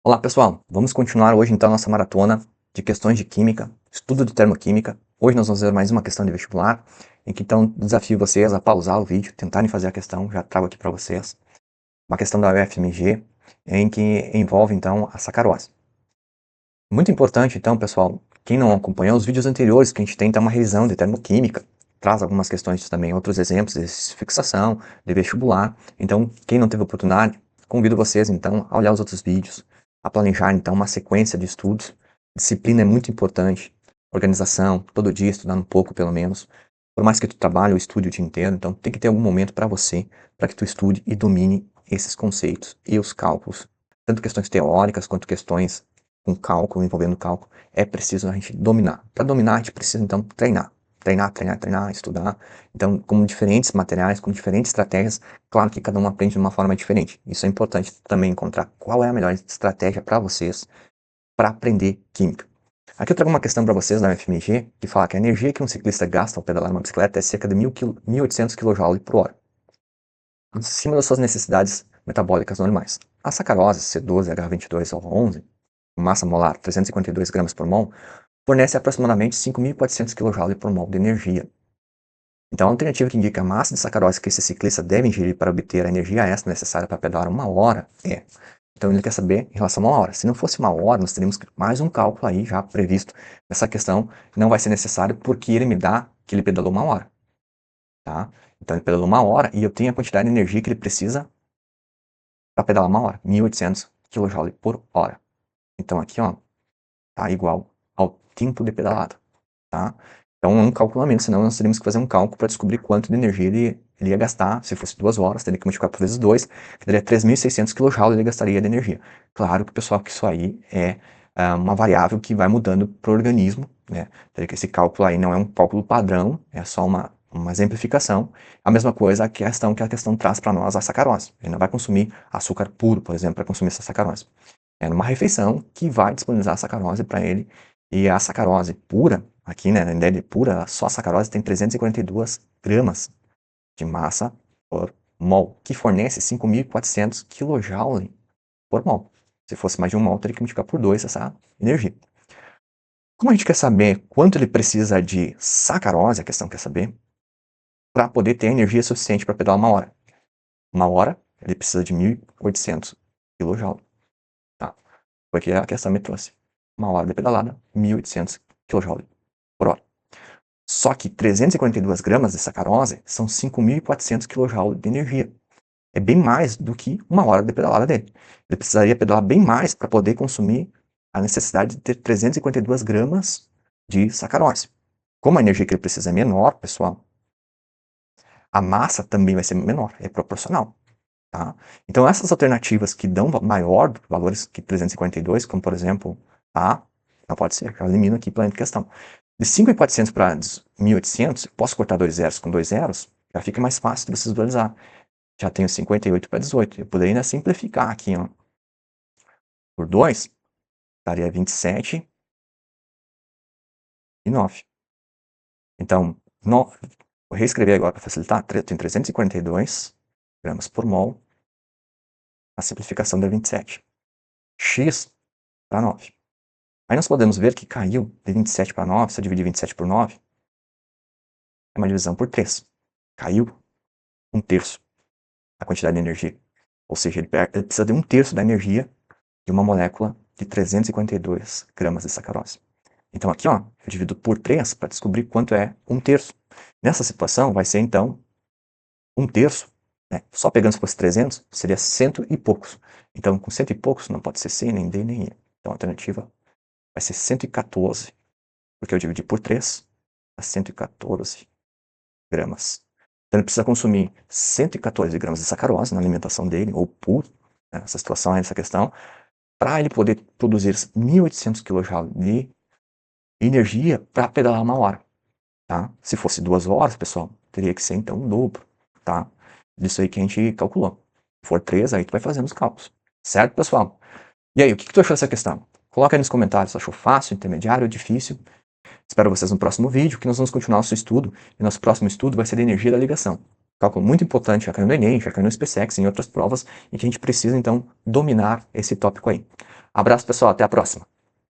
Olá pessoal, vamos continuar hoje então nossa maratona de questões de química, estudo de termoquímica. Hoje nós vamos ver mais uma questão de vestibular, em que então desafio vocês a pausar o vídeo, tentarem fazer a questão, já trago aqui para vocês. Uma questão da UFMG, em que envolve então a sacarose. Muito importante então pessoal, quem não acompanhou os vídeos anteriores, que a gente tem então uma revisão de termoquímica, traz algumas questões também, outros exemplos de fixação, de vestibular. Então quem não teve oportunidade, convido vocês então a olhar os outros vídeos, a planejar então uma sequência de estudos. Disciplina é muito importante, organização, todo dia estudar um pouco pelo menos. Por mais que tu trabalhe ou estude o dia inteiro, então tem que ter algum momento para você, para que tu estude e domine esses conceitos e os cálculos, tanto questões teóricas quanto questões com cálculo, envolvendo cálculo, é preciso a gente dominar. Para dominar, a gente precisa então treinar. Treinar, estudar. Então, com diferentes materiais, com diferentes estratégias, claro que cada um aprende de uma forma diferente. Isso é importante também encontrar qual é a melhor estratégia para vocês para aprender química. Aqui eu trago uma questão para vocês da UFMG, que fala que a energia que um ciclista gasta ao pedalar uma bicicleta é cerca de 1.800 kJ por hora, acima das suas necessidades metabólicas normais. A sacarose C12H22O11, com massa molar 352 gramas por mol, fornece aproximadamente 5.400 kJ por mol de energia. Então, a alternativa que indica a massa de sacarose que esse ciclista deve ingerir para obter a energia extra necessária para pedalar uma hora é. Então, ele quer saber em relação a uma hora. Se não fosse uma hora, nós teríamos mais um cálculo aí já previsto. Essa questão não vai ser necessário porque ele me dá que ele pedalou uma hora. Tá? Então, ele pedalou uma hora e eu tenho a quantidade de energia que ele precisa para pedalar uma hora, 1.800 kJ por hora. Então, aqui, ó, tá igual ao tempo de pedalada, tá? Então, é um cálculo a menos, senão nós teríamos que fazer um cálculo para descobrir quanto de energia ele ia gastar. Se fosse 2 horas, teria que multiplicar por vezes 2, que daria 3.600 kJ ele gastaria de energia. Claro que, pessoal, que isso aí é uma variável que vai mudando para o organismo, né? Teria que esse cálculo aí não é um cálculo padrão, é só uma exemplificação. A mesma coisa a questão que a questão traz para nós a sacarose. Ele não vai consumir açúcar puro, por exemplo, para consumir essa sacarose. É numa refeição que vai disponibilizar a sacarose para ele. E a sacarose pura, aqui, né, na ideia de pura, só a sacarose tem 342 gramas de massa por mol, que fornece 5.400 kJ por mol. Se fosse mais de um mol, teria que multiplicar por 2 essa energia. Como a gente quer saber quanto ele precisa de sacarose, a questão quer saber, para poder ter energia suficiente para pedalar uma hora. Uma hora, ele precisa de 1.800 kJ. Tá? Foi aqui a questão me trouxe. Uma hora de pedalada, 1.800 kJ por hora. Só que 342 gramas de sacarose são 5.400 kJ de energia. É bem mais do que uma hora de pedalada dele. Ele precisaria pedalar bem mais para poder consumir a necessidade de ter 342 gramas de sacarose. Como a energia que ele precisa é menor, pessoal, a massa também vai ser menor, é proporcional. Tá? Então, essas alternativas que dão maior valores que 342, como por exemplo A, não pode ser, já elimino aqui pela questão. De 5.400 para 1.800, posso cortar dois zeros com dois zeros? Já fica mais fácil de vocês visualizar. Já tenho 58 para 18. Eu poderia ainda simplificar aqui, ó. Por 2, daria 27 e 9. Então, vou reescrever agora para facilitar. Eu tenho 342 gramas por mol. A simplificação dá 27. X para 9. Aí nós podemos ver que caiu de 27 para 9, se eu dividir 27 por 9, é uma divisão por 3. Caiu 1/3 a quantidade de energia. Ou seja, ele precisa de 1/3 da energia de uma molécula de 342 gramas de sacarose. Então aqui, ó, eu divido por 3 para descobrir quanto é 1/3. Nessa situação, vai ser então 1/3, né? Só pegando se fosse 300, seria cento e poucos. Então, com cento e poucos, não pode ser C, nem D, nem E. Então, a alternativa vai ser 114, porque eu dividi por 3, dá 114 gramas. Então, ele precisa consumir 114 gramas de sacarose na alimentação dele, ou puro, né, nessa situação, nessa questão, para ele poder produzir 1.800 kJ de energia para pedalar uma hora. Tá? Se fosse 2 horas, pessoal, teria que ser então o dobro, tá? Disso aí que a gente calculou. Se for 3, aí tu vai fazendo os cálculos. Certo, pessoal? E aí, o que tu achou dessa questão? Coloca aí nos comentários se achou fácil, intermediário ou difícil. Espero vocês no próximo vídeo, que nós vamos continuar nosso estudo. E nosso próximo estudo vai ser da energia da ligação. Cálculo muito importante, já caiu no Enem, já caiu no SpaceX, em outras provas, e que a gente precisa, então, dominar esse tópico aí. Abraço, pessoal, até a próxima.